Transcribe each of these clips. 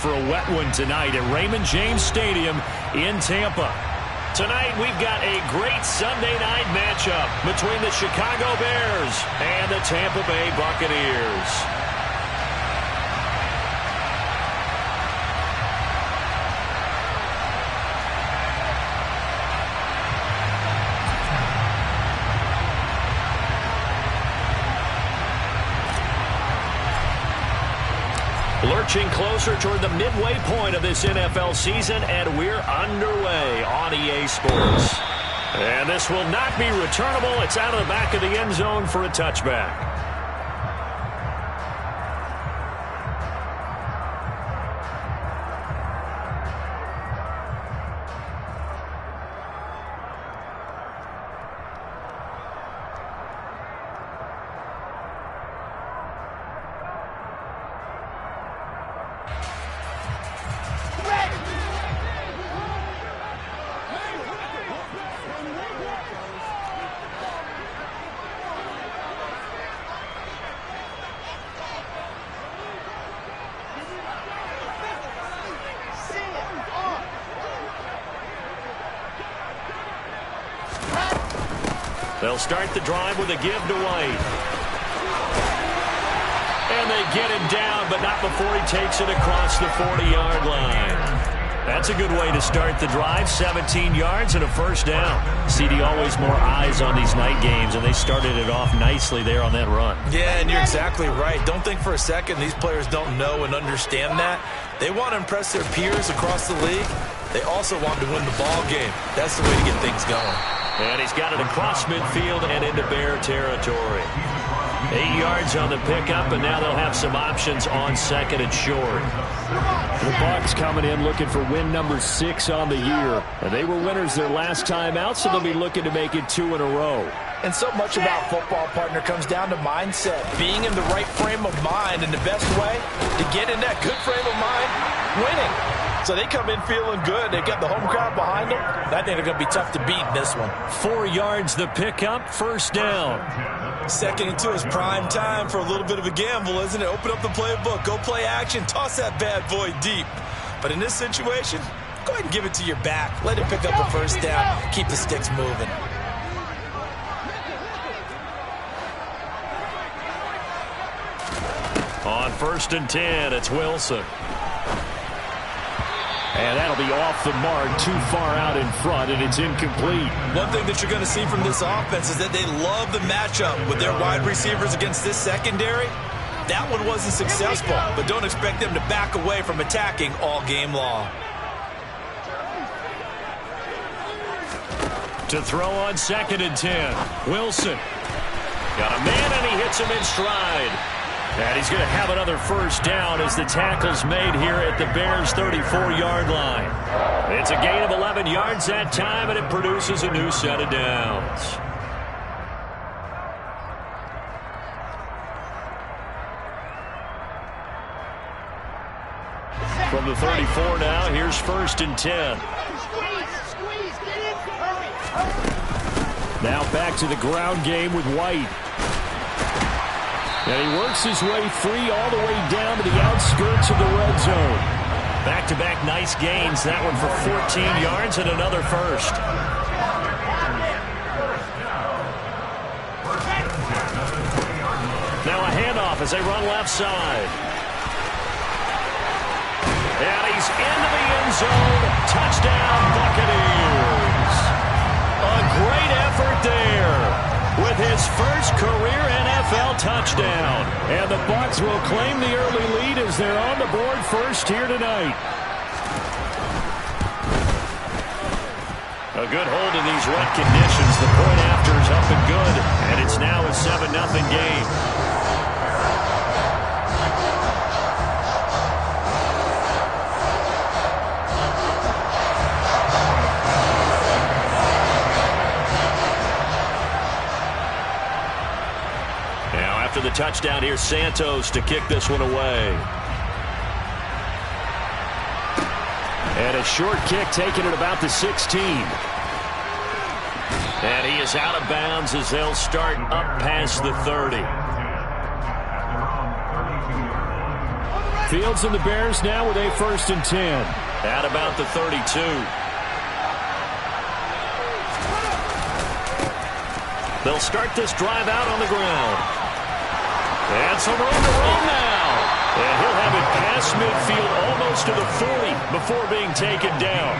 for a wet one tonight at Raymond James Stadium in Tampa. Tonight, we've got a great Sunday night matchup between the Chicago Bears and the Tampa Bay Buccaneers. Lurching closer toward the midway point of this NFL season, and we're underway on EA Sports. And this will not be returnable. It's out of the back of the end zone for a touchback. They'll start the drive with a give to White. And they get him down, but not before he takes it across the 40-yard line. That's a good way to start the drive. 17 yards and a first down. CD, always more eyes on these night games, and they started it off nicely there on that run. Yeah, and you're exactly right. Don't think for a second these players don't know and understand that. They want to impress their peers across the league. They also want to win the ball game. That's the way to get things going. And he's got it across midfield and into Bear territory. 8 yards on the pickup, and now they'll have some options on second and short. The Bucs coming in looking for win number 6 on the year. And they were winners their last time out, so they'll be looking to make it 2 in a row. And so much about football, partner, comes down to mindset. Being in the right frame of mind, and the best way to get in that good frame of mind, winning. So they come in feeling good. They got the home crowd behind them. I think they're going to be tough to beat in this one. 4 yards the pickup, first down. 2nd and 2 is prime time for a little bit of a gamble, isn't it? Open up the playbook, go play action, toss that bad boy deep. But in this situation, go ahead and give it to your back. Let it pick up a first down. Keep the sticks moving. On 1st and 10, it's Wilson. And that'll be off the mark, too far out in front, and it's incomplete. One thing that you're going to see from this offense is that they love the matchup with their wide receivers against this secondary. That one wasn't successful, but don't expect them to back away from attacking all game long. To throw on 2nd and 10, Wilson. Got a man, and he hits him in stride. And he's going to have another first down as the tackle's made here at the Bears' 34-yard line. It's a gain of 11 yards that time, and it produces a new set of downs. From the 34 now, here's 1st and 10. Now back to the ground game with White. And he works his way free all the way down to the outskirts of the red zone. Back-to-back nice gains. That one for 14 yards and another first. Now a handoff as they run left side. And he's into the end zone. Touchdown, Buccaneers. A great effort there with his first career NFL touchdown. And the Bucs will claim the early lead as they're on the board first here tonight. A good hold in these wet conditions. The point after is up and good, and it's now a 7-0 game. After the touchdown, here's Santos to kick this one away. And a short kick taken at about the 16. And he is out of bounds as they'll start up past the 30. Fields and the Bears now with a 1st and 10. At about the 32. They'll start this drive out on the ground. And some room to roll now. And he'll have it past midfield almost to the 40 before being taken down.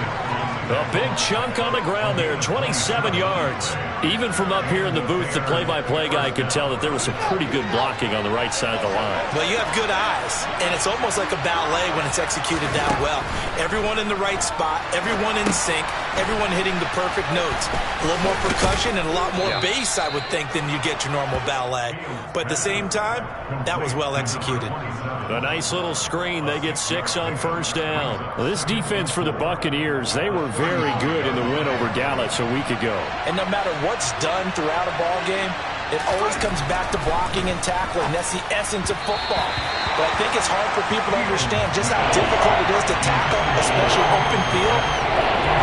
A big chunk on the ground there, 27 yards. Even from up here in the booth, the play-by-play guy could tell that there was some pretty good blocking on the right side of the line. Well, you have good eyes, and it's almost like a ballet when it's executed that well. Everyone in the right spot, everyone in sync, everyone hitting the perfect notes. A little more percussion and a lot more bass, I would think, than you get your normal ballet. But at the same time, that was well executed. A nice little screen. They get 6 on 1st down. Well, this defense for the Buccaneers, they were very good in the win over Dallas a week ago. And no matter what's done throughout a ball game, it always comes back to blocking and tackling. That's the essence of football. But I think it's hard for people to understand just how difficult it is to tackle, especially open field.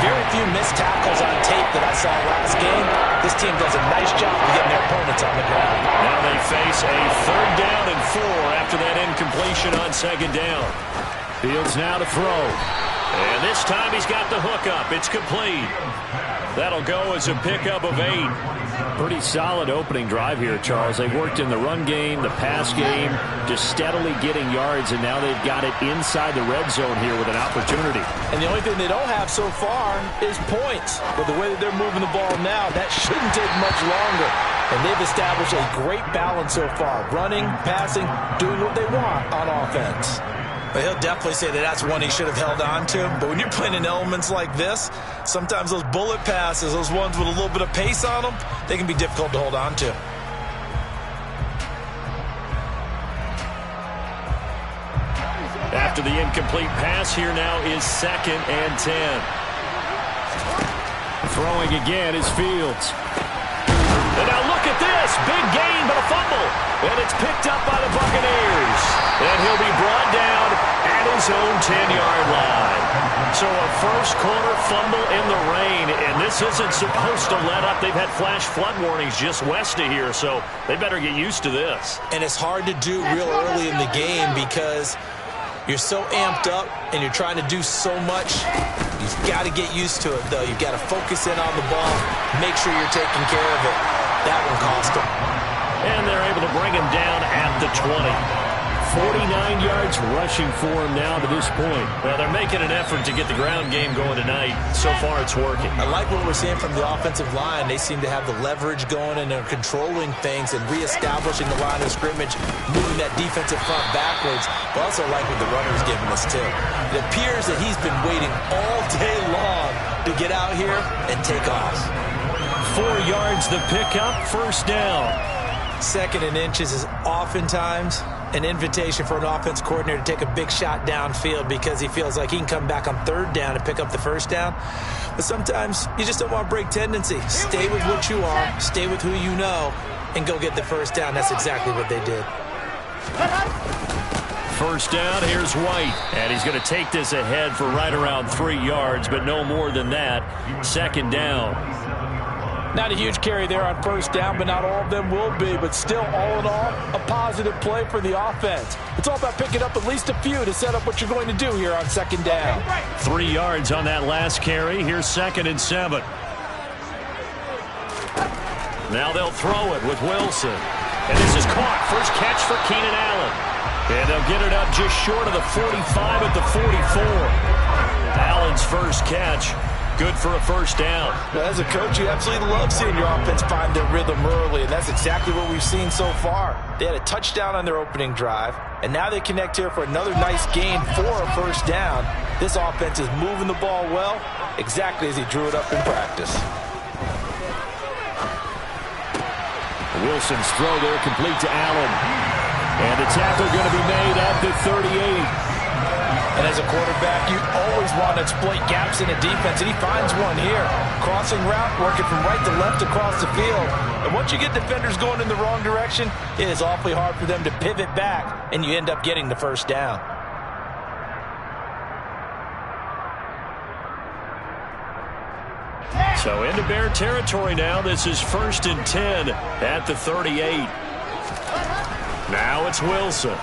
Very few missed tackles on tape that I saw last game. This team does a nice job of getting their opponents on the ground. Now they face a 3rd down and 4 after that incompletion on 2nd down. Fields now to throw. And this time he's got the hook up. It's complete. That'll go as a pickup of 8. Pretty solid opening drive here, Charles. They worked in the run game, the pass game, just steadily getting yards, and now they've got it inside the red zone here with an opportunity. And the only thing they don't have so far is points. But the way that they're moving the ball now, that shouldn't take much longer. And they've established a great balance so far. Running, passing, doing what they want on offense. But he'll definitely say that that's one he should have held on to. But when you're playing in elements like this, sometimes those bullet passes, those ones with a little bit of pace on them, they can be difficult to hold on to. After the incomplete pass, here now is 2nd and 10. Throwing again is Fields. And now look at this. Big gain, but a fumble. And it's picked up by the Buccaneers. And he'll be brought down at his own 10-yard line. So a first-quarter fumble in the rain. And this isn't supposed to let up. They've had flash flood warnings just west of here, so they better get used to this. And it's hard to do real early in the game because you're so amped up and you're trying to do so much. You've got to get used to it, though. You've got to focus in on the ball, make sure you're taking care of it. That one cost them. And they're able to bring him down at the 20. 49 yards rushing for him now to this point. Well, they're making an effort to get the ground game going tonight. So far, it's working. I like what we're seeing from the offensive line. They seem to have the leverage going, and they're controlling things and reestablishing the line of scrimmage, moving that defensive front backwards. But also like what the runner's giving us, too. It appears that he's been waiting all day long to get out here and take off. 4 yards the pickup, 1st down. 2nd and inches is oftentimes an invitation for an offense coordinator to take a big shot downfield because he feels like he can come back on 3rd down and pick up the 1st down. But sometimes you just don't want to break tendency. Stay with what you are, stay with who you know, and go get the 1st down. That's exactly what they did. 1st down, here's White. And he's going to take this ahead for right around 3 yards, but no more than that. 2nd down. Not a huge carry there on 1st down, but not all of them will be. But still, all in all, a positive play for the offense. It's all about picking up at least a few to set up what you're going to do here on 2nd down. 3 yards on that last carry. Here's 2nd and 7. Now they'll throw it with Wilson. And this is caught. First catch for Keenan Allen. And they'll get it up just short of the 45 at the 44. Allen's first catch. Good for a 1st down. Well, as a coach, you absolutely love seeing your offense find their rhythm early, and that's exactly what we've seen so far. They had a touchdown on their opening drive, and now they connect here for another nice gain for a 1st down. This offense is moving the ball well, exactly as he drew it up in practice. Wilson's throw there complete to Allen. And the tackle going to be made at the 38. And as a quarterback, you always want to exploit gaps in the defense, and he finds one here. Crossing route, working from right to left across the field. And once you get defenders going in the wrong direction, it is awfully hard for them to pivot back, and you end up getting the 1st down. So into Bear territory now. This is 1st and 10 at the 38. Now it's Wilson.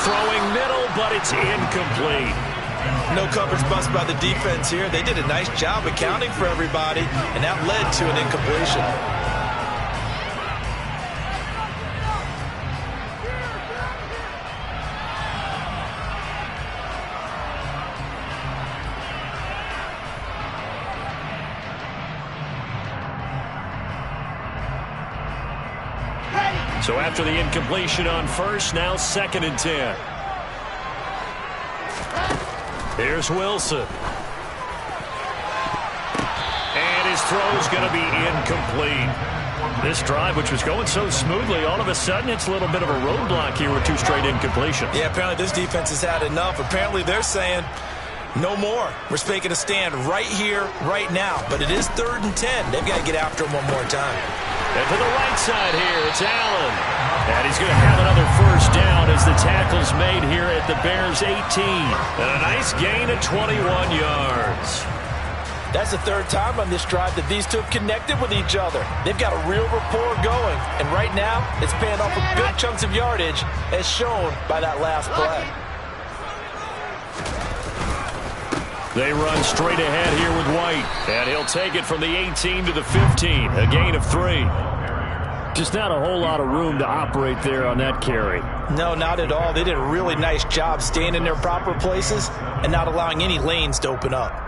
throwing middle, but it's incomplete. No coverage bust by the defense here. They did a nice job accounting for everybody, and that led to an incompletion. So after the incompletion on first, now 2nd and 10. Here's Wilson. And his throw's going to be incomplete. This drive, which was going so smoothly, all of a sudden it's a little bit of a roadblock here with 2 straight incompletions. Yeah, apparently this defense has had enough. Apparently they're saying, no more. We're making a stand right here, right now. But it is 3rd and 10. They've got to get after him one more time. And to the right side here, it's Allen. And he's going to have another first down as the tackle's made here at the Bears' 18. And a nice gain of 21 yards. That's the 3rd time on this drive that these two have connected with each other. They've got a real rapport going. And right now, it's paying off with big chunks of yardage, as shown by that last play. They run straight ahead here with White. And he'll take it from the 18 to the 15. A gain of 3. Just not a whole lot of room to operate there on that carry. No, not at all. They did a really nice job staying in their proper places and not allowing any lanes to open up.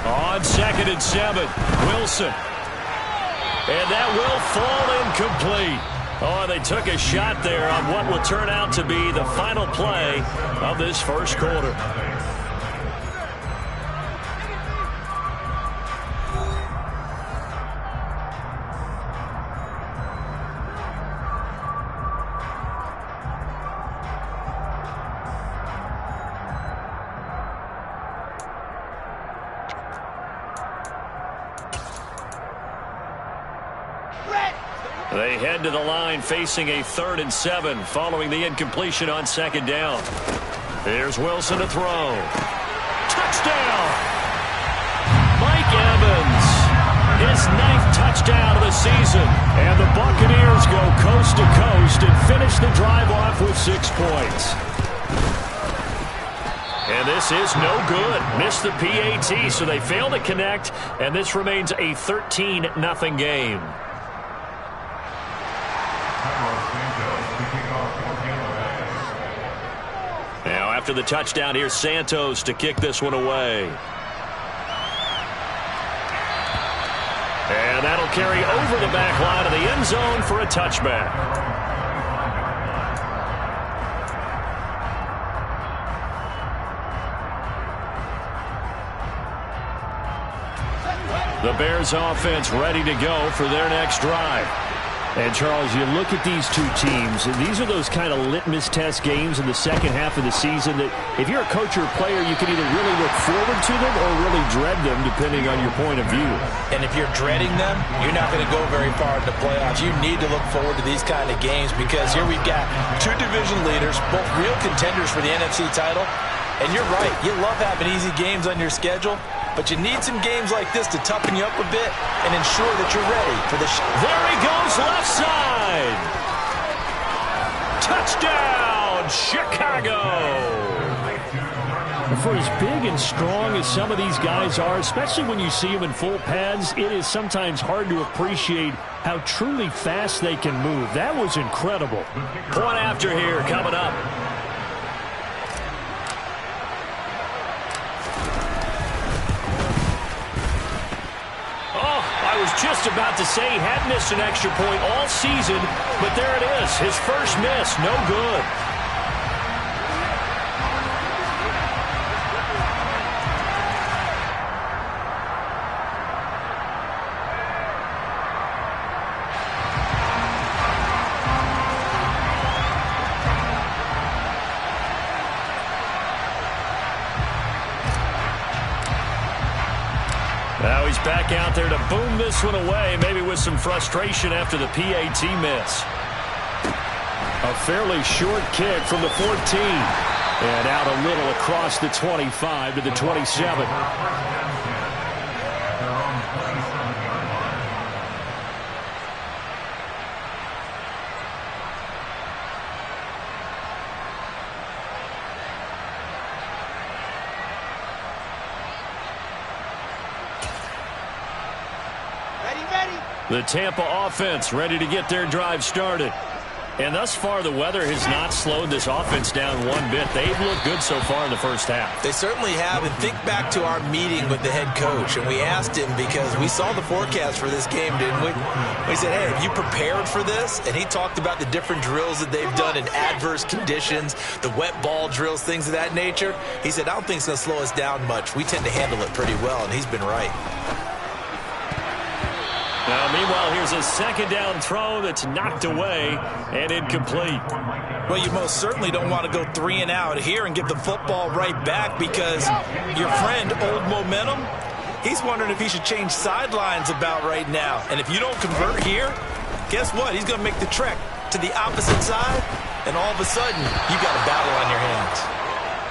On 2nd and 7, Wilson. And that will fall incomplete. Oh, they took a shot there on what will turn out to be the final play of this first quarter. They head to the line facing a 3rd and 7 following the incompletion on 2nd down. Here's Wilson to throw. Touchdown! Mike Evans. His 9th touchdown of the season. And the Buccaneers go coast to coast and finish the drive off with 6 points. And this is no good. Missed the PAT, so they fail to connect, and this remains a 13-0 game. Now after the touchdown, here's Santos to kick this one away. And that'll carry over the back line of the end zone for a touchback. The Bears offense ready to go for their next drive. And, Charles, you look at these two teams, and these are those kind of litmus test games in the second half of the season that if you're a coach or a player, you can either really look forward to them or really dread them, depending on your point of view. And if you're dreading them, you're not going to go very far in the playoffs. You need to look forward to these kind of games because here we've got two division leaders, both real contenders for the NFC title. And you're right, you love having easy games on your schedule, but you need some games like this to toughen you up a bit and ensure that you're ready for the There he goes, left side. Touchdown, Chicago. For as big and strong as some of these guys are, especially when you see them in full pads, it is sometimes hard to appreciate how truly fast they can move. That was incredible. Point after here coming up. I was just about to say he had missed an extra point all season, but there it is. His first miss, no good. Now he's back out there to boom this one away, maybe with some frustration after the PAT miss. A fairly short kick from the 14. And out a little across the 25 to the 27. The Tampa offense ready to get their drive started. And thus far, the weather has not slowed this offense down one bit. They've looked good so far in the first half. They certainly have. And think back to our meeting with the head coach. And we asked him because we saw the forecast for this game, didn't we? We said, hey, have you prepared for this? And he talked about the different drills that they've done in adverse conditions, the wet ball drills, things of that nature. He said, I don't think it's going to slow us down much. We tend to handle it pretty well, and he's been right. Now, meanwhile, here's a second down throw that's knocked away and incomplete. Well, you most certainly don't want to go 3 and out here and give the football right back because your friend, Old Momentum, he's wondering if he should change sidelines about right now. And if you don't convert here, guess what? He's going to make the trek to the opposite side, and all of a sudden, you've got a battle on your hands.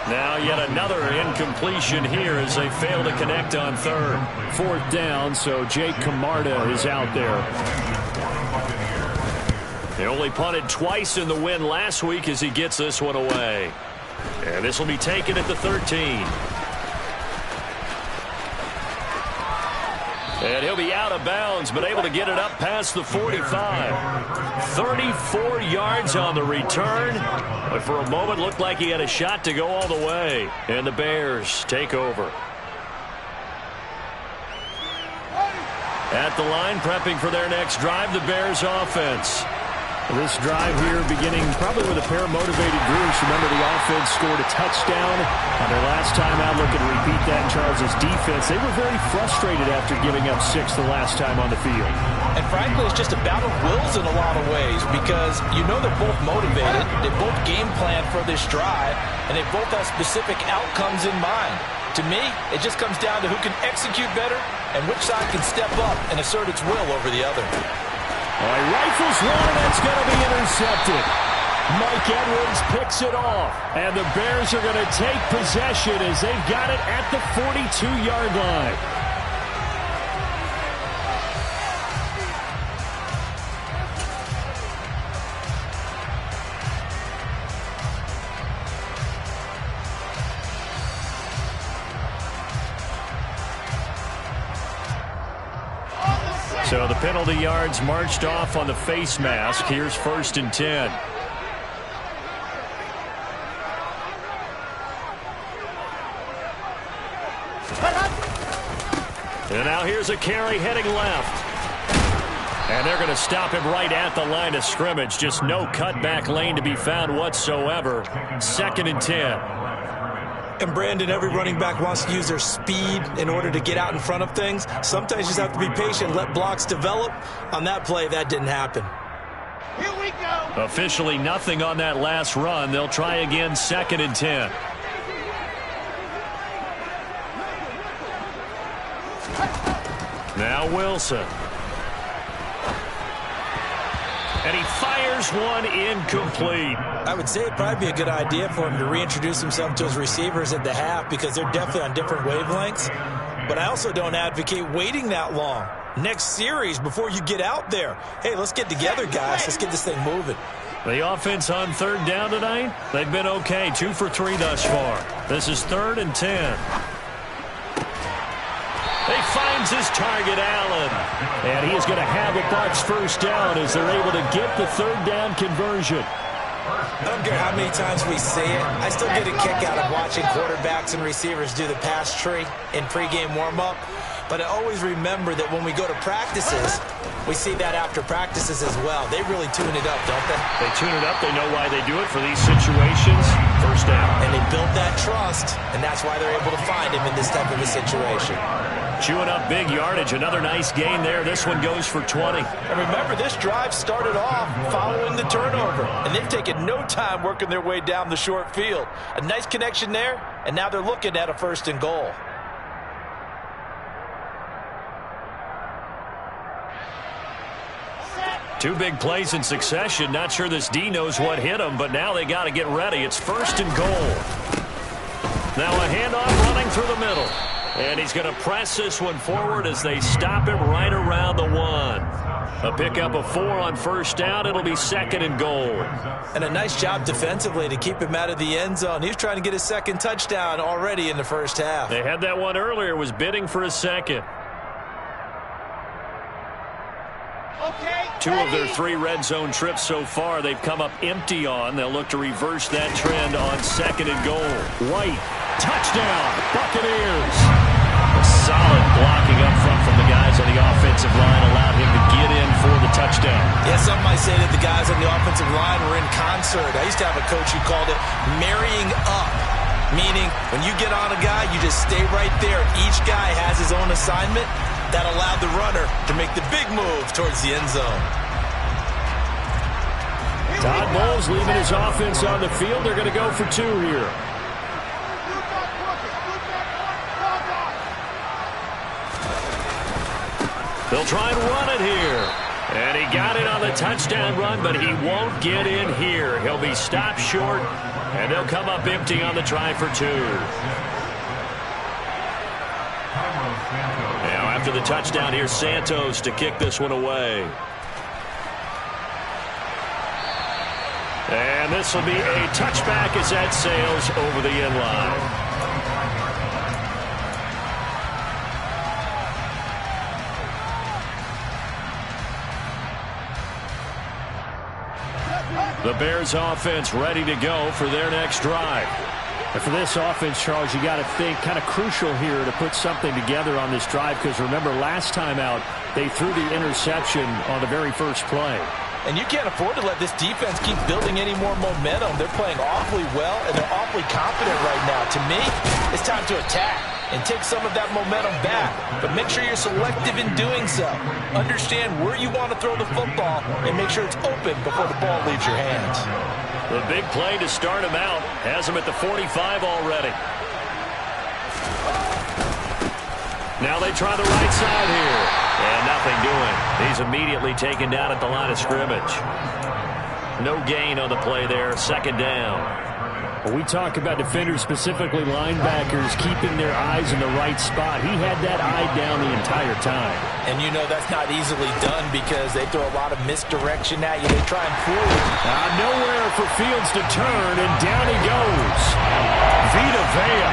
Now yet another incompletion here as they fail to connect on third. Fourth down, so Jake Camarda is out there. They only punted twice in the win last week as he gets this one away. And this will be taken at the 13. And he'll be out of bounds, but able to get it up past the 45. 34 yards on the return. But for a moment, looked like he had a shot to go all the way. And the Bears take over. At the line, prepping for their next drive, the Bears offense. This drive here beginning probably with a pair of motivated groups. Remember, the offense scored a touchdown on their last time out. Looking to repeat that in Charles' defense. They were very frustrated after giving up 6 the last time on the field. And frankly, it's just a battle of wills in a lot of ways because you know they're both motivated. They both game plan for this drive, and they both have specific outcomes in mind. To me, it just comes down to who can execute better and which side can step up and assert its will over the other. All right, rifles one, that's going to be intercepted. Mike Edwards picks it off. And the Bears are going to take possession as they've got it at the 42-yard line. So the penalty yards marched off on the face mask. Here's 1st and 10. And now here's a carry heading left. And they're going to stop him right at the line of scrimmage. Just no cutback lane to be found whatsoever. 2nd and 10. And Brandon, every running back wants to use their speed in order to get out in front of things. Sometimes you just have to be patient, let blocks develop. On that play, that didn't happen. Here we go. Officially nothing on that last run. They'll try again, 2nd and 10. Now Wilson. And he fires one incomplete. I would say it'd probably be a good idea for him to reintroduce himself to his receivers at the half because they're definitely on different wavelengths. But I also don't advocate waiting that long. Next series before you get out there. Hey, let's get together, guys. Let's get this thing moving. The offense on 3rd down tonight, they've been okay. 2 for 3 thus far. This is 3rd and 10. He finds his target, Allen. And he is going to have a Bucs 1st down as they're able to get the 3rd down conversion. I don't care how many times we say it. I still get a kick out of watching quarterbacks and receivers do the pass tree in pregame warm-up. But I always remember that when we go to practices, we see that after practices as well. They really tune it up, don't they? They tune it up. They know why they do it for these situations. 1st down. And they build that trust, and that's why they're able to find him in this type of a situation. Chewing up big yardage. Another nice gain there. This one goes for 20. And remember, this drive started off following the turnover. And they've taken no time working their way down the short field. A nice connection there, and now they're looking at a 1st and goal. Two big plays in succession. Not sure this D knows what hit him, but now they got to get ready. It's 1st and goal. Now a handoff running through the middle. And he's going to press this one forward as they stop him right around the 1. A pickup of 4 on 1st down. It'll be 2nd and goal. And a nice job defensively to keep him out of the end zone. He was trying to get his 2nd touchdown already in the 1st half. They had that one earlier, was bidding for a 2nd. Okay, 2 of their 3 red zone trips so far they've come up empty on. They'll look to reverse that trend on 2nd and goal. White, touchdown, Buccaneers. A solid blocking up front from the guys on the offensive line allowed him to get in for the touchdown. Yeah, some might say that the guys on the offensive line were in concert. I used to have a coach who called it marrying up, meaning when you get on a guy, you just stay right there. Each guy has his own assignment. That allowed the runner to make the big move towards the end zone. Todd Bowles leaving his offense on the field. They're going to go for 2 here. They'll try and run it here. And he got it on the touchdown run, but he won't get in here. He'll be stopped short, and they'll come up empty on the try for 2. Now after the touchdown, here's Santos to kick this one away. And this will be a touchback as that sails over the end line. The Bears offense ready to go for their next drive. And for this offense, Charles, you got to think kind of crucial here to put something together on this drive, because remember last time out they threw the interception on the very first play. And you can't afford to let this defense keep building any more momentum. They're playing awfully well, and they're awfully confident right now. To me, it's time to attack and take some of that momentum back. But make sure you're selective in doing so. Understand where you want to throw the football and make sure it's open before the ball leaves your hands. The big play to start him out has him at the 45 already. Now they try the right side here. And nothing doing. He's immediately taken down at the line of scrimmage. No gain on the play there. 2nd down. Well, we talk about defenders, specifically linebackers, keeping their eyes in the right spot. He had that eye down the entire time. And you know that's not easily done because they throw a lot of misdirection at you. They try and fool you. Nowhere for Fields to turn, and down he goes. Vita Vea,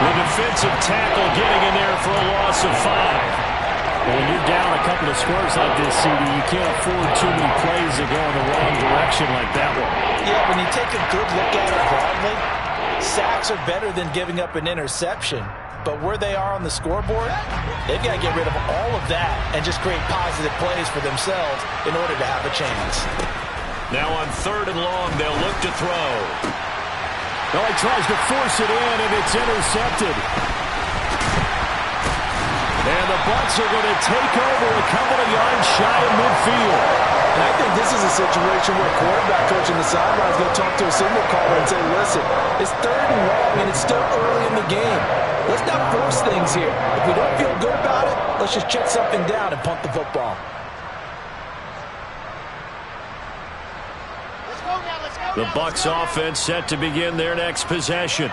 the defensive tackle, getting in there for a loss of 5. When you're down a couple of scores like this, CD, you can't afford too many plays that go in the wrong direction like that one. Yeah, when you take a good look at it broadly, sacks are better than giving up an interception. But where they are on the scoreboard, they've got to get rid of all of that and just create positive plays for themselves in order to have a chance. Now on 3rd and long, they'll look to throw. Well, he tries to force it in, and it's intercepted. And the Bucs are going to take over a couple of yards shy of midfield. And I think this is a situation where a quarterback coach in the sideline is going to talk to a signal caller and say, listen, it's 3rd and long, and it's still early in the game. Let's not force things here. If we don't feel good about it, let's just check something down and punt the football. The Bucs offense set to begin their next possession.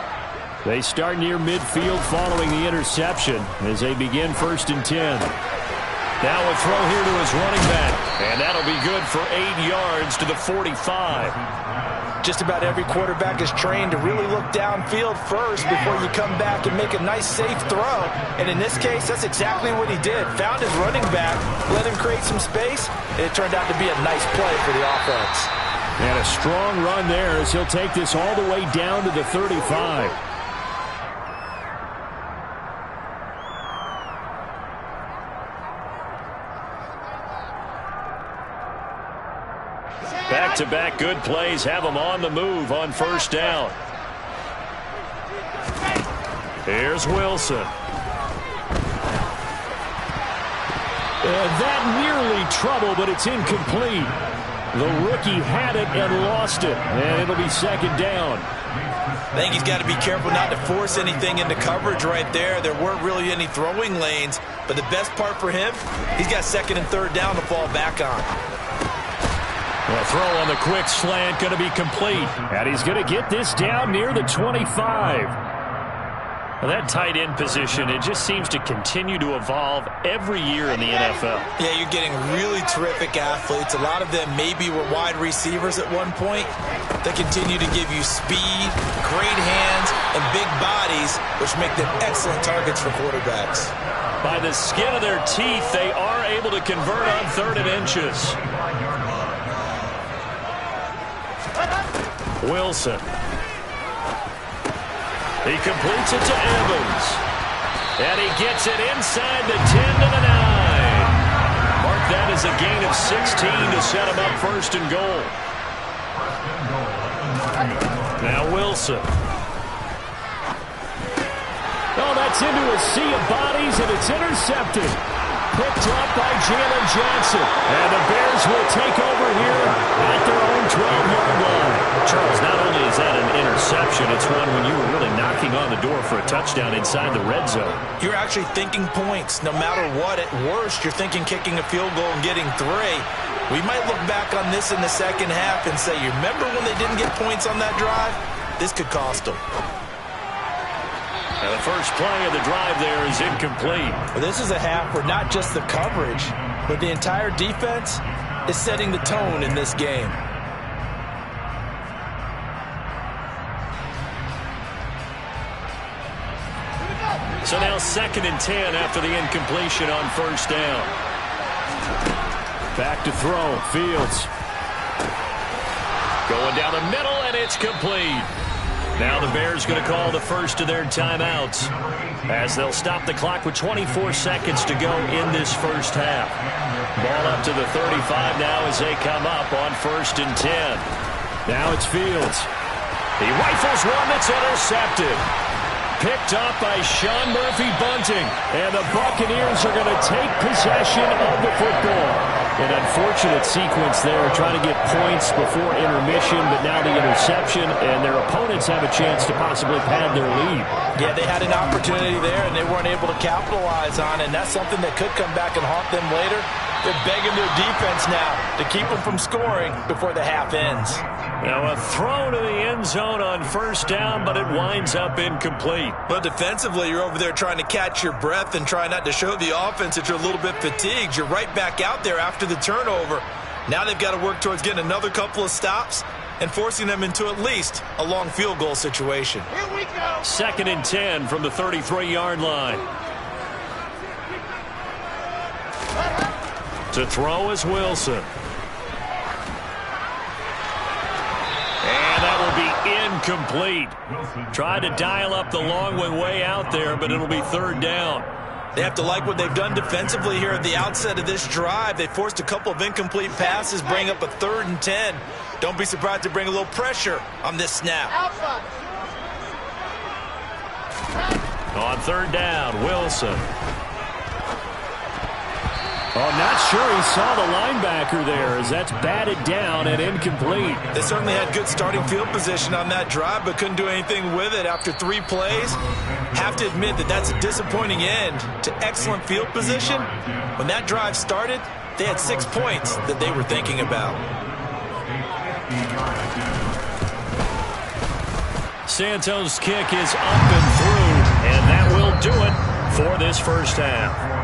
They start near midfield following the interception as they begin 1st and 10. Now a throw here to his running back, and that'll be good for 8 yards to the 45. Just about every quarterback is trained to really look downfield first before you come back and make a nice, safe throw. And in this case, that's exactly what he did. Found his running back, let him create some space, and it turned out to be a nice play for the offense. And a strong run there as he'll take this all the way down to the 35. Back-to-back good plays have them on the move on 1st down. Here's Wilson. That nearly trouble, but it's incomplete. The rookie had it and lost it, and it'll be 2nd down. I think he's got to be careful not to force anything into coverage right there. There weren't really any throwing lanes, but the best part for him, he's got 2nd and 3rd down to fall back on. A throw on the quick slant going to be complete. And he's going to get this down near the 25. Well, that tight end position, it just seems to continue to evolve every year in the NFL. Yeah, you're getting really terrific athletes. A lot of them maybe were wide receivers at one point. They continue to give you speed, great hands, and big bodies, which make them excellent targets for quarterbacks. By the skin of their teeth, they are able to convert on 3rd and inches. Wilson. He completes it to Evans. And he gets it inside the 10 to the 9. Mark that as a gain of 16 to set him up 1st and goal. Now Wilson. Oh, that's into a sea of bodies, and it's intercepted. Picked up by Jalen Johnson. And the Bears will take over here at their own 12-yard line. Charles, not only is that an interception, it's one when you were really knocking on the door for a touchdown inside the red zone. You're actually thinking points. No matter what, at worst, you're thinking kicking a field goal and getting 3. We might look back on this in the second half and say, you remember when they didn't get points on that drive? This could cost them. And the first play of the drive there is incomplete. Well, this is a half where not just the coverage, but the entire defense is setting the tone in this game. So now 2nd and 10 after the incompletion on 1st down. Back to throw. Fields. Going down the middle, and it's complete. Now the Bears going to call the first of their timeouts as they'll stop the clock with 24 seconds to go in this first half. Ball up to the 35 now as they come up on 1st and 10. Now it's Fields. He rifles one that's intercepted. Picked up by Sean Murphy-Bunting. And the Buccaneers are going to take possession of the football. An unfortunate sequence there, trying to get points before intermission, but now the interception, and their opponents have a chance to possibly pad their lead. Yeah, they had an opportunity there, and they weren't able to capitalize on it, and that's something that could come back and haunt them later. They're begging their defense now to keep them from scoring before the half ends. Now a throw to the end zone on 1st down, but it winds up incomplete. But defensively, you're over there trying to catch your breath and try not to show the offense that you're a little bit fatigued. You're right back out there after the turnover. Now they've got to work towards getting another couple of stops and forcing them into at least a long field goal situation. Here we go. 2nd and 10 from the 33-yard line. To throw is Wilson. And that will be incomplete. Tried to dial up the long one way out there, but it'll be 3rd down. They have to like what they've done defensively here at the outset of this drive. They forced a couple of incomplete passes, bring up a 3rd and 10. Don't be surprised to bring a little pressure on this snap. On 3rd down, Wilson. Oh, not sure he saw the linebacker there as that's batted down and incomplete. They certainly had good starting field position on that drive, but couldn't do anything with it after 3 plays. Have to admit that that's a disappointing end to excellent field position. When that drive started, they had 6 points that they were thinking about. Santos' kick is up and through, and that will do it for this first half.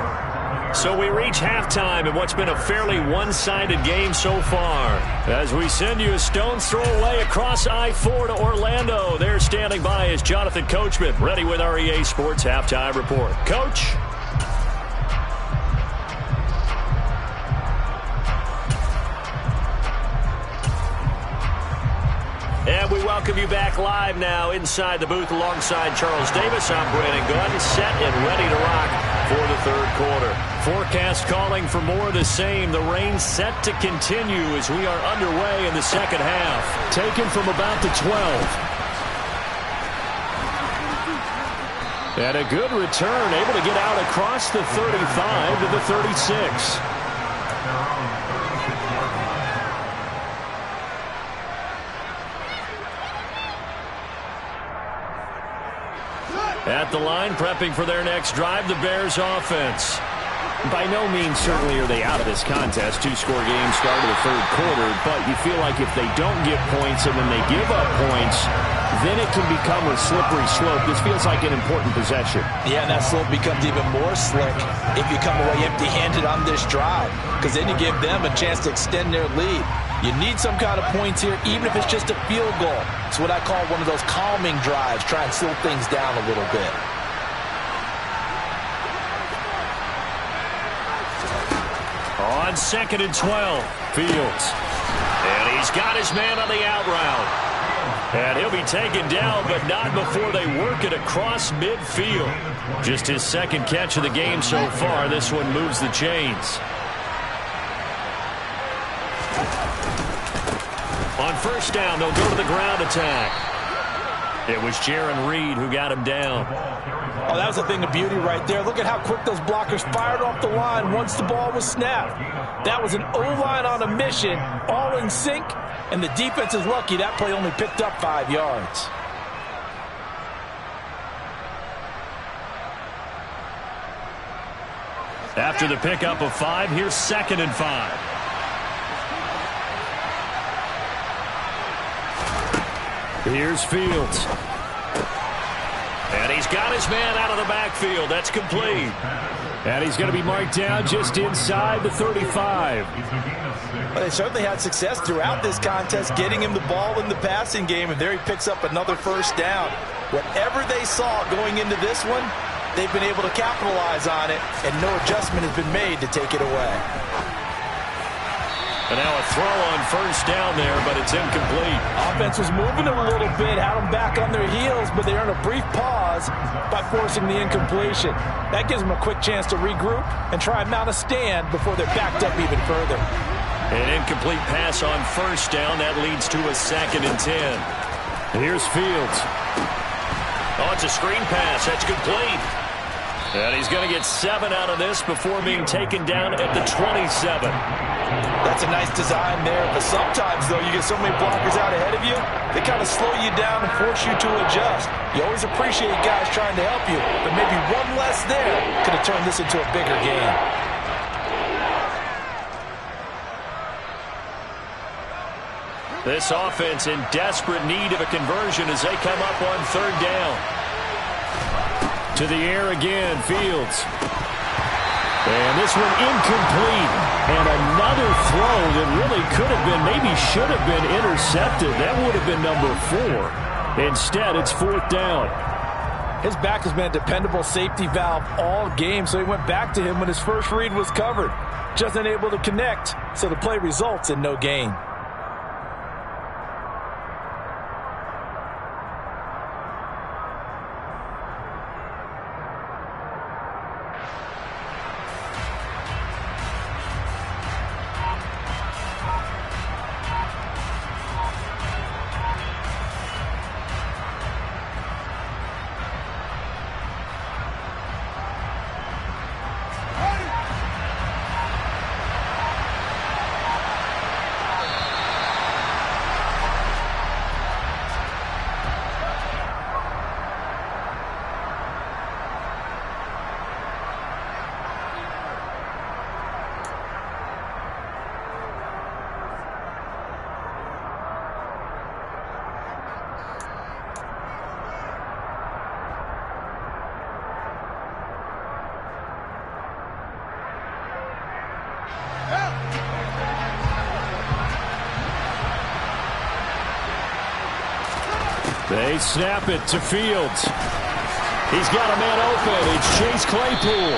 So we reach halftime in what's been a fairly one-sided game so far. As we send you a stone's throw away across I-4 to Orlando. There standing by is Jonathan Coachman, ready with our EA Sports Halftime Report. Coach? And we welcome you back live now inside the booth alongside Charles Davis. I'm Brandon Gunn, set and ready to rock for the 3rd quarter. Forecast calling for more of the same. The rain set to continue as we are underway in the 2nd half. Taken from about the 12. And a good return, able to get out across the 35 to the 36. At the line, prepping for their next drive, the Bears offense. By no means certainly are they out of this contest. Two-score game, start of the third quarter, but you feel like if they don't get points and then they give up points, then it can become a slippery slope. This feels like an important possession. Yeah, and that slope becomes even more slick if you come away empty-handed on this drive, because then you give them a chance to extend their lead. You need some kind of points here, even if it's just a field goal. It's what I call one of those calming drives, try and slow things down a little bit. On 2nd and 12, Fields. And he's got his man on the out route. And he'll be taken down, but not before they work it across midfield. Just his second catch of the game so far. This one moves the chains. On first down, they'll go to the ground attack. It was Jaron Reed who got him down. Oh, that was a thing of beauty right there. Look at how quick those blockers fired off the line once the ball was snapped. That was an O-line on a mission, all in sync, and the defense is lucky that play only picked up 5 yards. After the pickup of 5, here's 2nd and 5. Here's Fields. And he's got his man out of the backfield. That's complete. And he's going to be marked down just inside the 35. Well, they certainly had success throughout this contest getting him the ball in the passing game, and there he picks up another first down. Whatever they saw going into this one, they've been able to capitalize on it, and no adjustment has been made to take it away. And now a throw on first down there, but it's incomplete. Offense was moving a little bit, had them back on their heels, but they earned a brief pause by forcing the incompletion. That gives them a quick chance to regroup and try and mount a stand before they're backed up even further. An incomplete pass on first down. That leads to a 2nd and 10. Here's Fields. Oh, it's a screen pass. That's complete. And he's going to get 7 out of this before being taken down at the 27. That's a nice design there, but sometimes, though, you get so many blockers out ahead of you, they kind of slow you down and force you to adjust. You always appreciate guys trying to help you, but maybe one less there could have turned this into a bigger game. This offense in desperate need of a conversion as they come up on 3rd down. To the air again, Fields. And this one incomplete. And another throw that really could have been, maybe should have been intercepted. That would have been number 4. Instead, it's 4th down. His back has been a dependable safety valve all game, so he went back to him when his first read was covered. Just unable to connect, so the play results in no gain. They snap it to Fields. He's got a man open. It's Chase Claypool.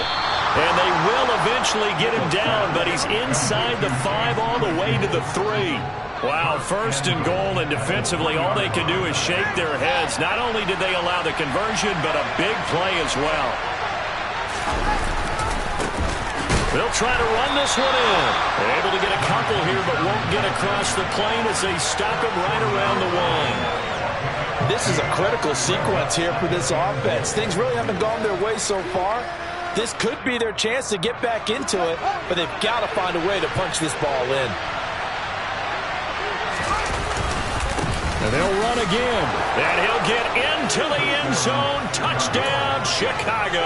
And they will eventually get him down, but he's inside the 5 all the way to the 3. Wow, 1st and goal, and defensively all they can do is shake their heads. Not only did they allow the conversion, but a big play as well. They'll try to run this one in. They're able to get a couple here, but won't get across the plane as they stop him right around the 1. This is a critical sequence here for this offense. Things really haven't gone their way so far. This could be their chance to get back into it, but they've got to find a way to punch this ball in. And they'll run again. And he'll get into the end zone. Touchdown, Chicago.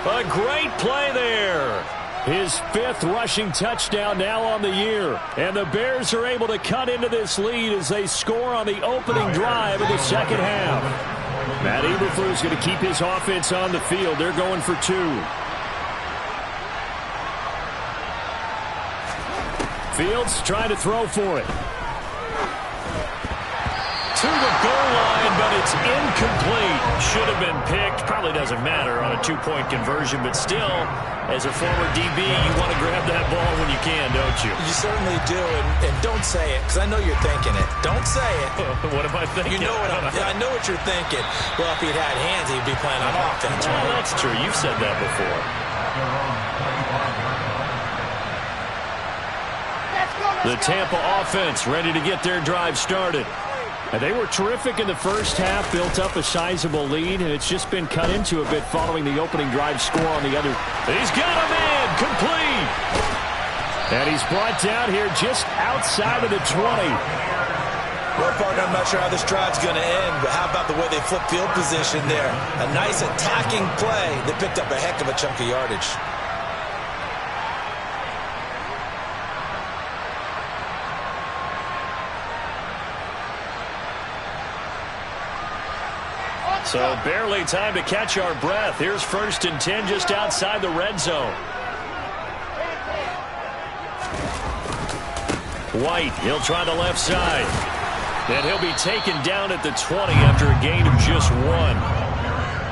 A great play there. His 5th rushing touchdown now on the year. And the Bears are able to cut into this lead as they score on the opening drive of the second half. Matt Eberflus is going to keep his offense on the field. They're going for 2. Fields trying to throw for it. To the goal line, but it's incomplete. Should have been picked. Probably doesn't matter on a 2-point conversion, but still, as a former DB, you want to grab that ball when you can, don't you? You certainly do, and don't say it, because I know you're thinking it. Don't say it. What am I thinking? You know what I know what you're thinking. Well, if he'd had hands, he'd be playing on offense. Well, that's true. You've said that before. The Tampa offense ready to get their drive started. And they were terrific in the first half, built up a sizable lead, and it's just been cut into a bit following the opening drive score on the other. He's got a man, complete. And he's brought down here just outside of the 20. Well, partner, I'm not sure how this drive's going to end, but how about the way they flip field position there? A nice attacking play. They picked up a heck of a chunk of yardage. So barely time to catch our breath. Here's 1st and 10 just outside the red zone. White, he'll try the left side. And he'll be taken down at the 20 after a gain of just 1.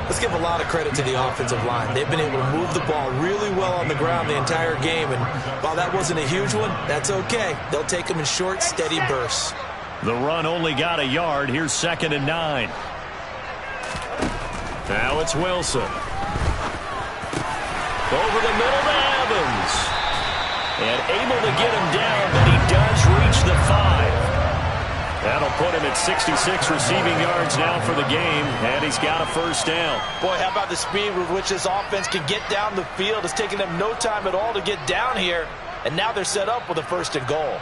Let's give a lot of credit to the offensive line. They've been able to move the ball really well on the ground the entire game. And while that wasn't a huge one, that's okay. They'll take them in short, steady bursts. The run only got a yard. Here's 2nd and 9. Now it's Wilson. Over the middle to Evans. And able to get him down, but he does reach the 5. That'll put him at 66 receiving yards now for the game, and he's got a 1st down. Boy, how about the speed with which this offense can get down the field? It's taken them no time at all to get down here, and now they're set up with a 1st and goal.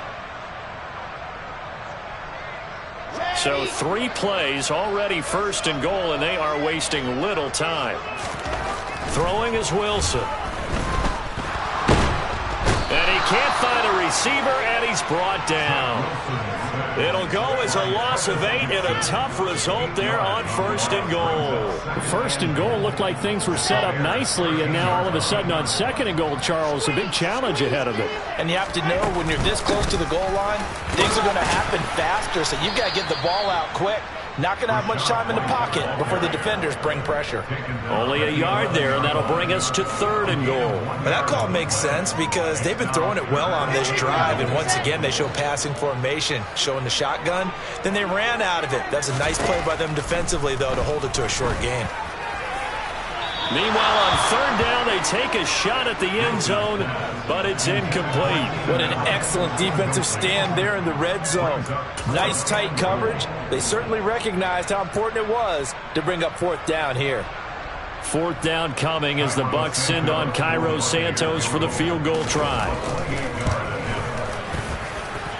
So 3 plays, already 1st and goal, and they are wasting little time. Throwing is Wilson. And he can't find a receiver, and he's brought down. It'll go as a loss of 8 and a tough result there on 1st and goal. 1st and goal looked like things were set up nicely, and now all of a sudden on 2nd and goal, Charles, a big challenge ahead of it. And you have to know when you're this close to the goal line, things are going to happen faster, so you've got to get the ball out quick. Not going to have much time in the pocket before the defenders bring pressure. Only a yard there, and that'll bring us to 3rd and goal. Well, that call makes sense because they've been throwing it well on this drive, and once again they show passing formation, showing the shotgun. Then they ran out of it. That's a nice play by them defensively, though, to hold it to a short gain. Meanwhile, on 3rd down, they take a shot at the end zone, but it's incomplete. What an excellent defensive stand there in the red zone. Nice tight coverage. They certainly recognized how important it was to bring up 4th down here. 4th down coming as the Bucs send on Cairo Santos for the field goal try.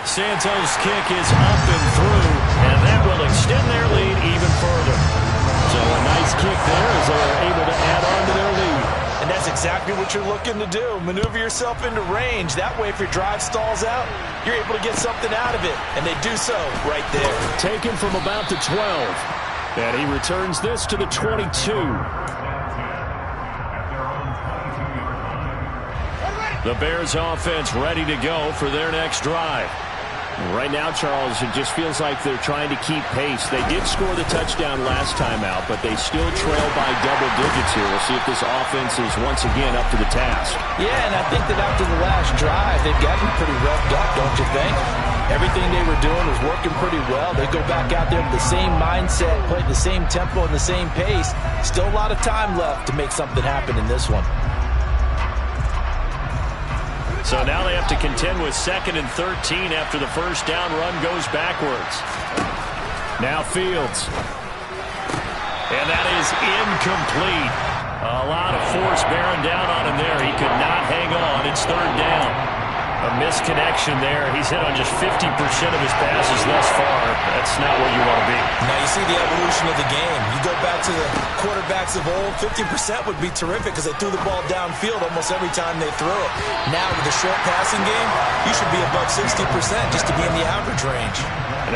Santos' kick is up and through, and that will extend their lead even further. So a nice kick there as they are able to add on to their lead. And that's exactly what you're looking to do. Maneuver yourself into range. That way, if your drive stalls out, you're able to get something out of it. And they do so right there. Taken from about the 12. And he returns this to the 22. The Bears offense ready to go for their next drive. Right now, Charles, it just feels like they're trying to keep pace. They did score the touchdown last time out, but they still trail by double digits here. We'll see if this offense is once again up to the task. Yeah, and I think that after the last drive, they've gotten pretty revved up, don't you think? Everything they were doing was working pretty well. They go back out there with the same mindset, play at the same tempo and the same pace. Still a lot of time left to make something happen in this one. So now they have to contend with 2nd and 13 after the 1st down run goes backwards. Now Fields. And that is incomplete. A lot of force bearing down on him there. He could not hang on. It's 3rd down. A misconnection there. He's hit on just 50% of his passes thus far. That's not where you want to be. Now you see the evolution of the game. You go back to the quarterbacks of old, 50% would be terrific because they threw the ball downfield almost every time they threw it. Now with the short passing game, you should be above 60% just to be in the average range.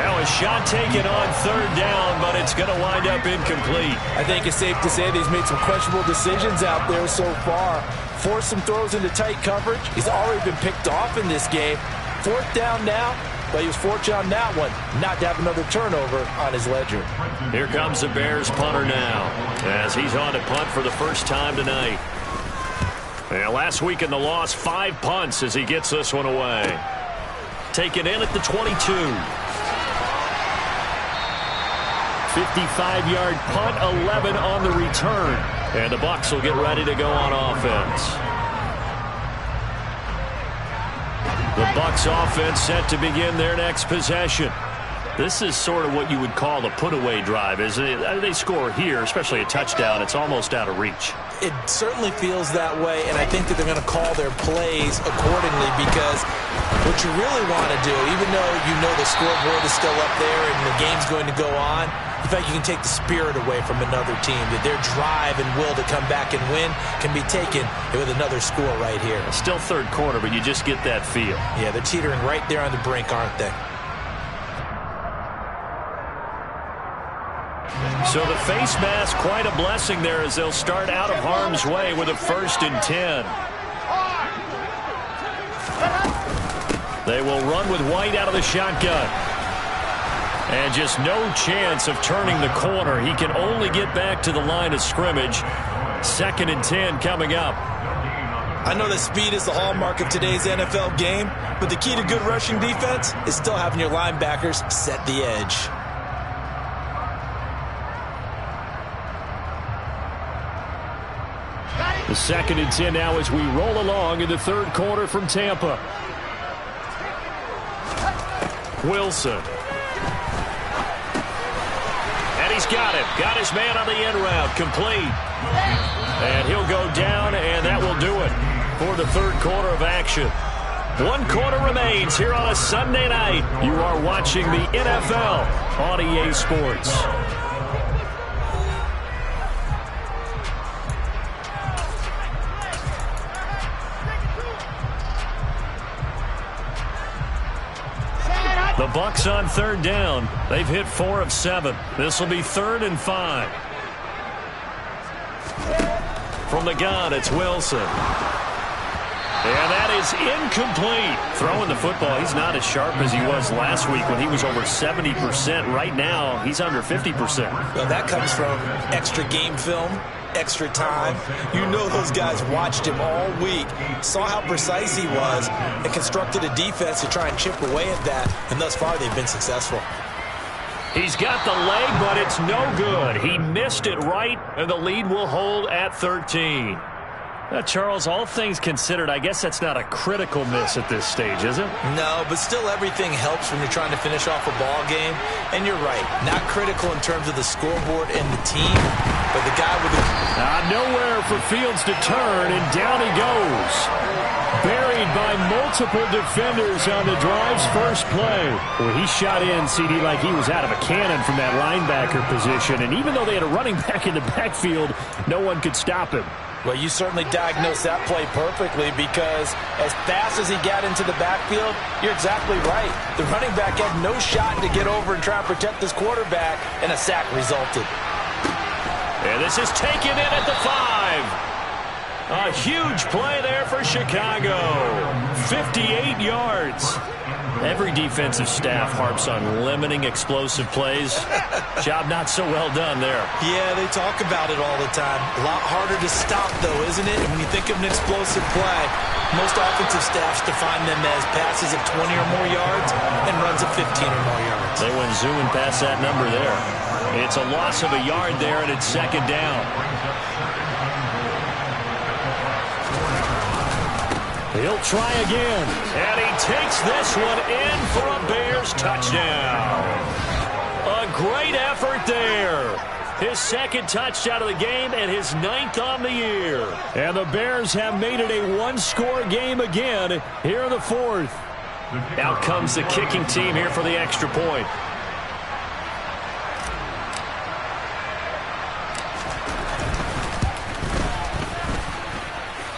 Now a shot taken on third down, but it's going to wind up incomplete. I think it's safe to say that he's made some questionable decisions out there so far. Forced some throws into tight coverage. He's already been picked off in this game. Fourth down now, but he was fortunate on that one not to have another turnover on his ledger. Here comes the Bears punter now as he's on to punt for the first time tonight. And last week in the loss, 5 punts as he gets this one away. Taken in at the 22. 55-yard punt, 11 on the return. And the Bucs will get ready to go on offense. The Bucs offense set to begin their next possession. This is sort of what you would call the put-away drive, isn't it? They score here, especially a touchdown. It's almost out of reach. It certainly feels that way, and I think that they're going to call their plays accordingly because what you really want to do, even though you know the scoreboard is still up there and the game's going to go on, in fact, you can take the spirit away from another team, that their drive and will to come back and win can be taken with another score right here. Still third quarter, but you just get that feel. Yeah, they're teetering right there on the brink, aren't they? So the face mask, quite a blessing there as they'll start out of harm's way with a 1st and 10. They will run with White out of the shotgun. And just no chance of turning the corner. He can only get back to the line of scrimmage. 2nd and 10 coming up. I know that speed is the hallmark of today's NFL game, but the key to good rushing defense is still having your linebackers set the edge. The 2nd and 10 now as we roll along in the third quarter from Tampa. Wilson. And he's got it. Got his man on the end route. Complete. And he'll go down, and that will do it for the third quarter of action. 1 quarter remains here on a Sunday night. You are watching the NFL on EA Sports. The Bucs on 3rd down. They've hit 4 of 7. This will be 3rd and 5. From the gun, it's Wilson. And that is incomplete. Throwing the football, he's not as sharp as he was last week when he was over 70%. Right now, he's under 50%. Well, that comes from extra game film, extra time. You know those guys watched him all week, saw how precise he was, and constructed a defense to try and chip away at that. And thus far, they've been successful. He's got the leg, but it's no good. He missed it right, and the lead will hold at 13. Charles, all things considered, I guess that's not a critical miss at this stage, is it? No, but still everything helps when you're trying to finish off a ball game. And you're right, not critical in terms of the scoreboard and the team, but the guy with the... Nowhere for Fields to turn, and down he goes. Buried by multiple defenders on the drive's first play. Well, he shot in, CD, like he was out of a cannon from that linebacker position. And even though they had a running back in the backfield, no one could stop him. Well, you certainly diagnosed that play perfectly because as fast as he got into the backfield, you're exactly right. The running back had no shot to get over and try and protect his quarterback, and a sack resulted. And this is taken in at the 5. A huge play there for Chicago. 58 yards. Every defensive staff harps on limiting explosive plays. Job not so well done there. Yeah, they talk about it all the time. A lot harder to stop, though, isn't it? And when you think of an explosive play, most offensive staffs define them as passes of 20 or more yards and runs of 15 or more yards. They went zooming past that number there. It's a loss of a yard there, and it's 2nd down. He'll try again. And he takes this one in for a Bears touchdown. A great effort there. His second touchdown of the game and his 9th on the year. And the Bears have made it a one-score game again here in the 4th. Out comes the kicking team here for the extra point.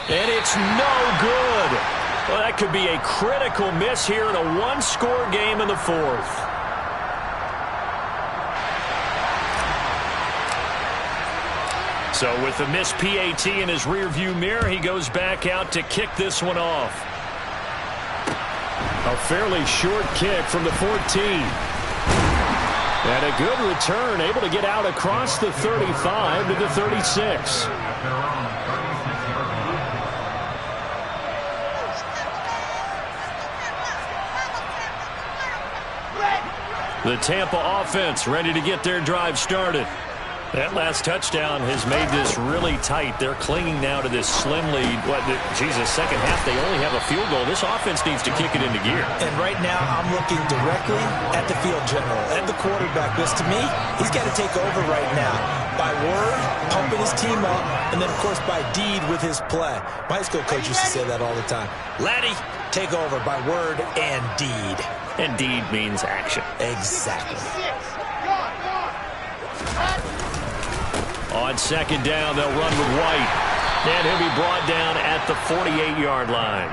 And it's no good. Well, that could be a critical miss here in a one-score game in the 4th. So with the missed PAT in his rearview mirror, he goes back out to kick this one off. A fairly short kick from the 14. And a good return, able to get out across the 35 to the 36. The Tampa offense ready to get their drive started. That last touchdown has made this really tight. They're clinging now to this slim lead. Second half, they only have a field goal. This offense needs to kick it into gear. And right now, I'm looking directly at the field general, at the quarterback. Because to me, he's got to take over right now. By word, pumping his team up, and then, of course, by deed with his play. My high school coach used to say that all the time. Laddie, take over by word and deed. And deed means action. Exactly. On second down, they'll run with White. And he'll be brought down at the 48-yard line.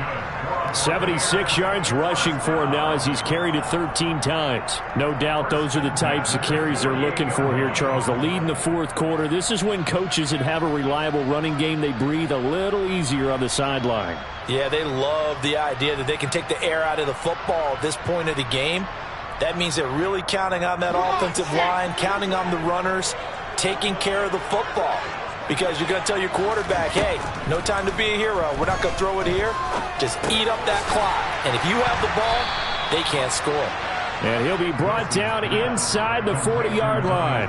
76 yards rushing for him now as he's carried it 13 times. No doubt those are the types of carries they're looking for here, Charles. The lead in the 4th quarter. This is when coaches that have a reliable running game, they breathe a little easier on the sideline. Yeah, they love the idea that they can take the air out of the football at this point of the game. That means they're really counting on that offensive line, counting on the runners, taking care of the football. Because you're going to tell your quarterback, hey, no time to be a hero. We're not going to throw it here. Just eat up that clock. And if you have the ball, they can't score. And he'll be brought down inside the 40-yard line.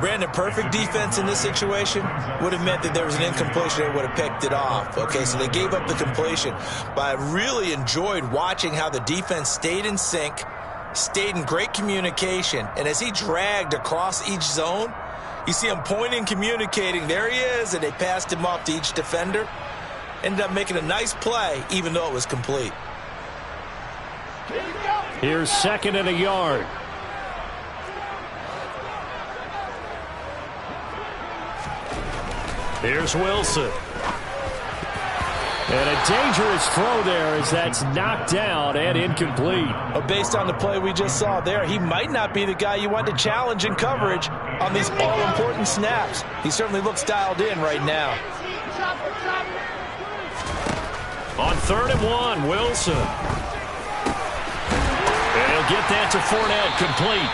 Brandon, perfect defense in this situation would have meant that there was an incompletion. They would have picked it off. Okay, so they gave up the completion. But I really enjoyed watching how the defense stayed in sync, stayed in great communication. And as he dragged across each zone, you see him pointing, communicating. There he is, and they passed him off to each defender. Ended up making a nice play, even though it was complete. Here's 2nd and a yard. Here's Wilson. And a dangerous throw there as that's knocked down and incomplete. Based on the play we just saw there, he might not be the guy you want to challenge in coverage on these all-important snaps. He certainly looks dialed in right now. On 3rd and 1, Wilson. And he'll get that to Fournette, complete.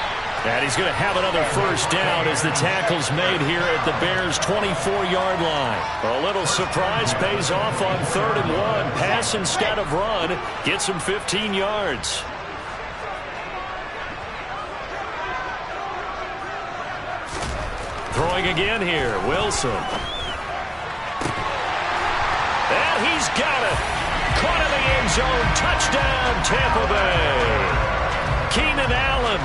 And he's going to have another first down as the tackle's made here at the Bears' 24-yard line. A little surprise pays off on 3rd and 1. Pass instead of run. Gets him 15 yards. Throwing again here, Wilson. And he's got it. Caught in the end zone. Touchdown, Tampa Bay. Keenan Allen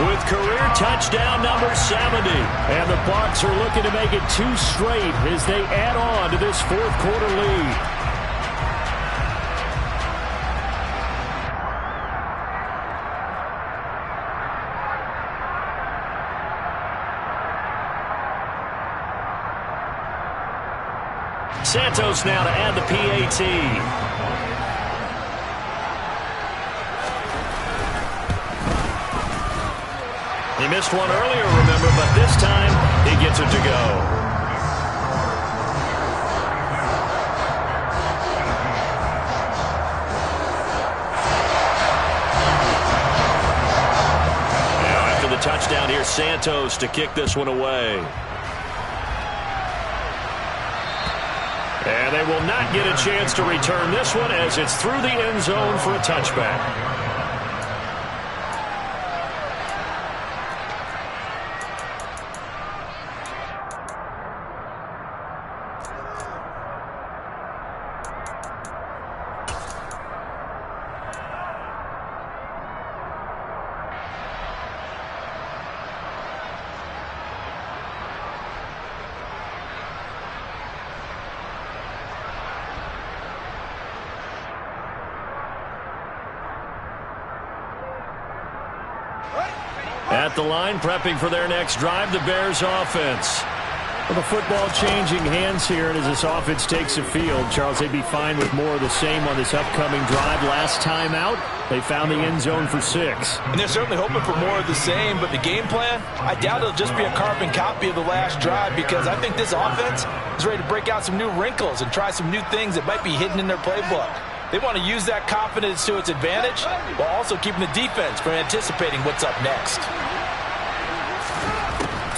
with career touchdown number 70. And the Bucs are looking to make it 2 straight as they add on to this 4th quarter lead. Santos now to add the PAT. He missed one earlier, remember, but this time he gets it to go. Now after the touchdown, here's Santos to kick this one away. And they will not get a chance to return this one as it's through the end zone for a touchback. At the line, prepping for their next drive, the Bears offense. Well, the football changing hands here, and as this offense takes the field, Charles, they'd be fine with more of the same on this upcoming drive. Last time out, they found the end zone for 6. And they're certainly hoping for more of the same, but the game plan, I doubt it'll just be a carbon copy of the last drive, because I think this offense is ready to break out some new wrinkles and try some new things that might be hidden in their playbook. They want to use that confidence to its advantage while also keeping the defense from anticipating what's up next.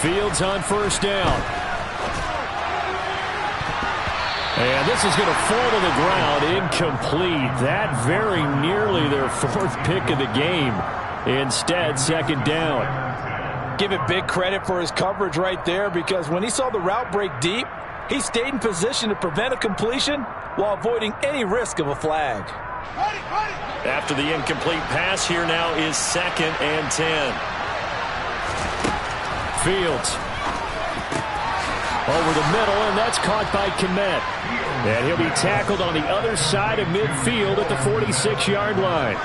Fields on first down. And this is going to fall to the ground, incomplete. That very nearly their 4th pick of the game. Instead, second down. Give it big credit for his coverage right there, because when he saw the route break deep, he stayed in position to prevent a completion while avoiding any risk of a flag. After the incomplete pass, here now is 2nd and 10. Fields over the middle, and that's caught by Kmet. And he'll be tackled on the other side of midfield at the 46-yard line.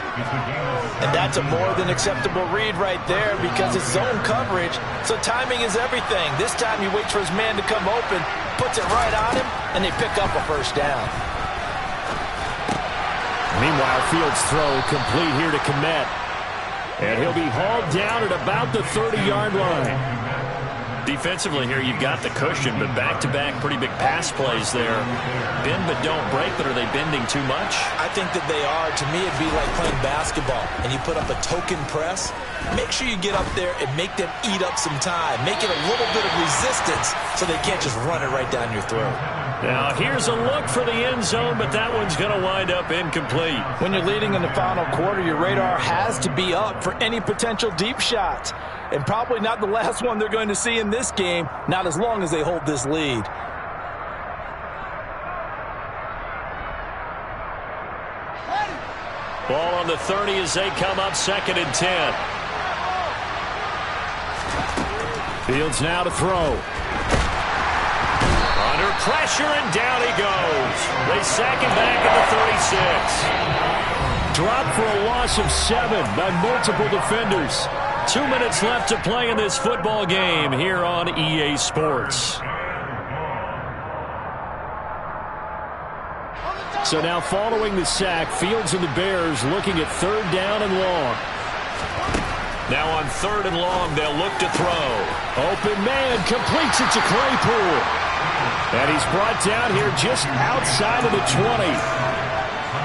And that's a more than acceptable read right there, because it's zone coverage, so timing is everything. This time he waits for his man to come open, puts it right on him, and they pick up a first down. Meanwhile, Fields' throw complete here to Kmet. And he'll be hauled down at about the 30-yard line. Defensively here, you've got the cushion, but back-to-back pretty big pass plays there. Bend but don't break, but are they bending too much? I think that they are. To me, it'd be like playing basketball, and you put up a token press. Make sure you get up there and make them eat up some time. Make it a little bit of resistance so they can't just run it right down your throat. Now, here's a look for the end zone, but that one's going to wind up incomplete. When you're leading in the final quarter, your radar has to be up for any potential deep shots. And probably not the last one they're going to see in this game, not as long as they hold this lead. Ball on the 30 as they come up 2nd and 10. Fields now to throw. Under pressure, and down he goes. They sack him back at the 36. Dropped for a loss of 7 by multiple defenders. 2 minutes left to play in this football game here on EA Sports. So now following the sack, Fields and the Bears looking at 3rd down and long. Now on 3rd and long, they'll look to throw. Open man, completes it to Claypool. And he's brought down here just outside of the 20.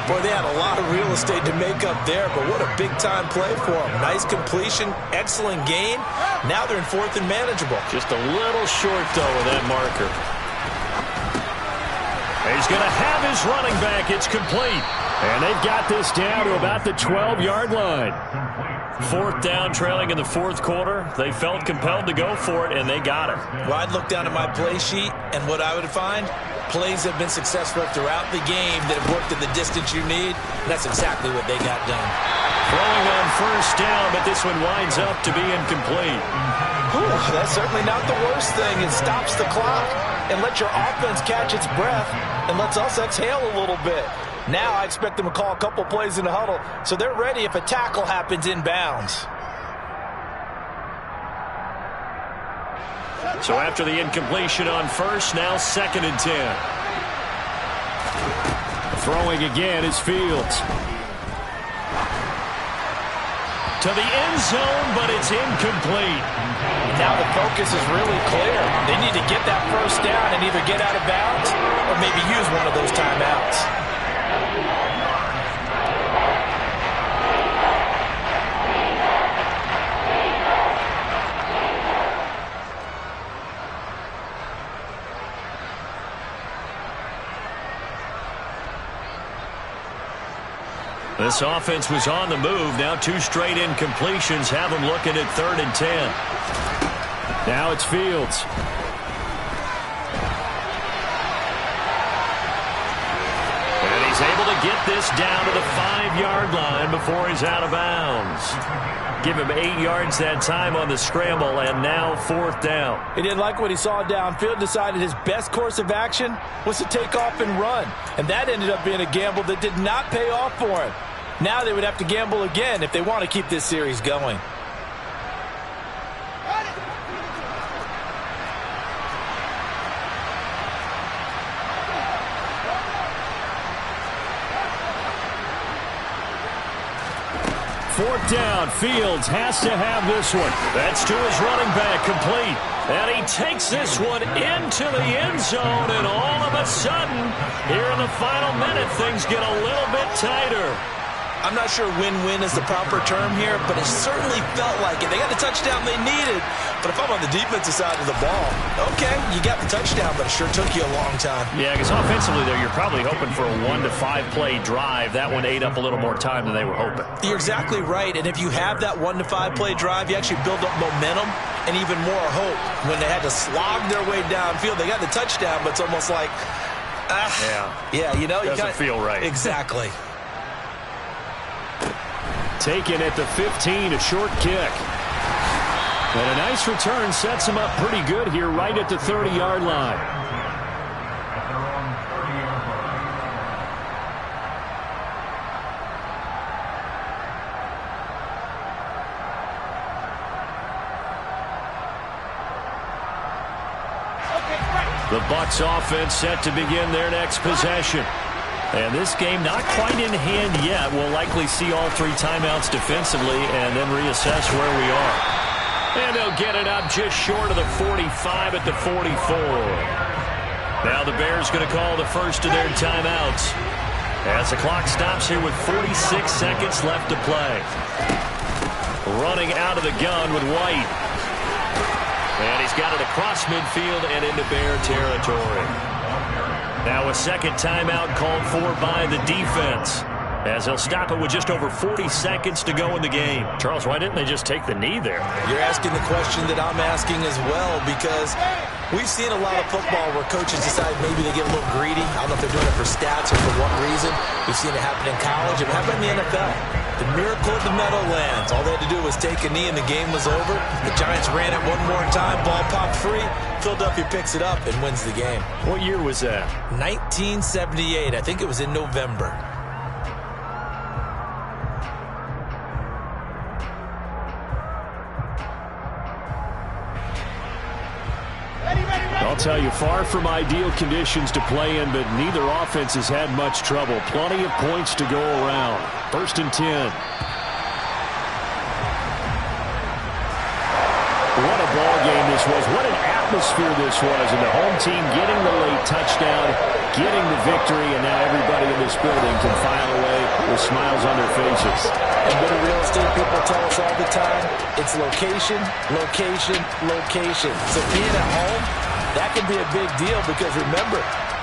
Boy, they had a lot of real estate to make up there, but what a big-time play for them. Nice completion, excellent gain. Now they're in 4th and manageable. Just a little short, though, of that marker. He's going to have his running back. It's complete. And they've got this down to about the 12-yard line. 4th down, trailing in the 4th quarter. They felt compelled to go for it, and they got it. Well, I'd look down at my play sheet, and what I would find, plays have been successful throughout the game that have worked at the distance you need. And that's exactly what they got done. Throwing on 1st down, but this one winds up to be incomplete. Whew, that's certainly not the worst thing. It stops the clock and lets your offense catch its breath and lets us exhale a little bit. Now I expect them to call a couple plays in the huddle, so they're ready if a tackle happens inbounds. So after the incompletion on 1st, now 2nd and 10. Throwing again is Fields. To the end zone, but it's incomplete. Now the focus is really clear. They need to get that 1st down and either get out of bounds or maybe use one of those timeouts. This offense was on the move. Now 2 straight incompletions have them looking at 3rd and 10. Now it's Fields. And he's able to get this down to the 5-yard line before he's out of bounds. Give him 8 yards that time on the scramble, and now 4th down. He didn't like what he saw downfield, decided his best course of action was to take off and run. And that ended up being a gamble that did not pay off for him. Now they would have to gamble again if they want to keep this series going. 4th down. Fields has to have this one. That's to his running back, complete. And he takes this one into the end zone, and all of a sudden, here in the final minute, things get a little bit tighter. I'm not sure win-win is the proper term here, but it certainly felt like it. They got the touchdown they needed, but if I'm on the defensive side of the ball, okay, you got the touchdown, but it sure took you a long time. Yeah, because offensively there, you're probably hoping for a 1 to 5 play drive. That one ate up a little more time than they were hoping. You're exactly right, and if you have that 1 to 5 play drive, you actually build up momentum and even more hope. When they had to slog their way downfield, they got the touchdown, but it's almost like, yeah, you know, doesn't feel right. Exactly. Taken at the 15, a short kick. And a nice return sets him up pretty good here right at the 30-yard line. The Bucs offense set to begin their next possession. And this game not quite in hand yet. We'll likely see all 3 timeouts defensively and then reassess where we are. And they'll get it up just short of the 45 at the 44. Now the Bears going to call the first of their timeouts as the clock stops here with 46 seconds left to play. Running out of the gun with White. And he's got it across midfield and into Bear territory. Now a second timeout called for by the defense, as they'll stop it with just over 40 seconds to go in the game. Charles, why didn't they just take the knee there? You're asking the question that I'm asking as well, because we've seen a lot of football where coaches decide maybe they get a little greedy. I don't know if they're doing it for stats or for what reason. We've seen it happen in college. It happened in the NFL. The miracle of the Meadowlands. All they had to do was take a knee and the game was over. The Giants ran it one more time. Ball popped free. Philadelphia picks it up and wins the game. What year was that? 1978. I think it was in November. I'll tell you, far from ideal conditions to play in, but neither offense has had much trouble. Plenty of points to go around. 1st and 10. What a ball game this was. What an atmosphere this was. And the home team getting the late touchdown, getting the victory, and now everybody in this building can file away with smiles on their faces. And what do real estate people tell us all the time? It's location, location, location. So being at home, that can be a big deal because, remember,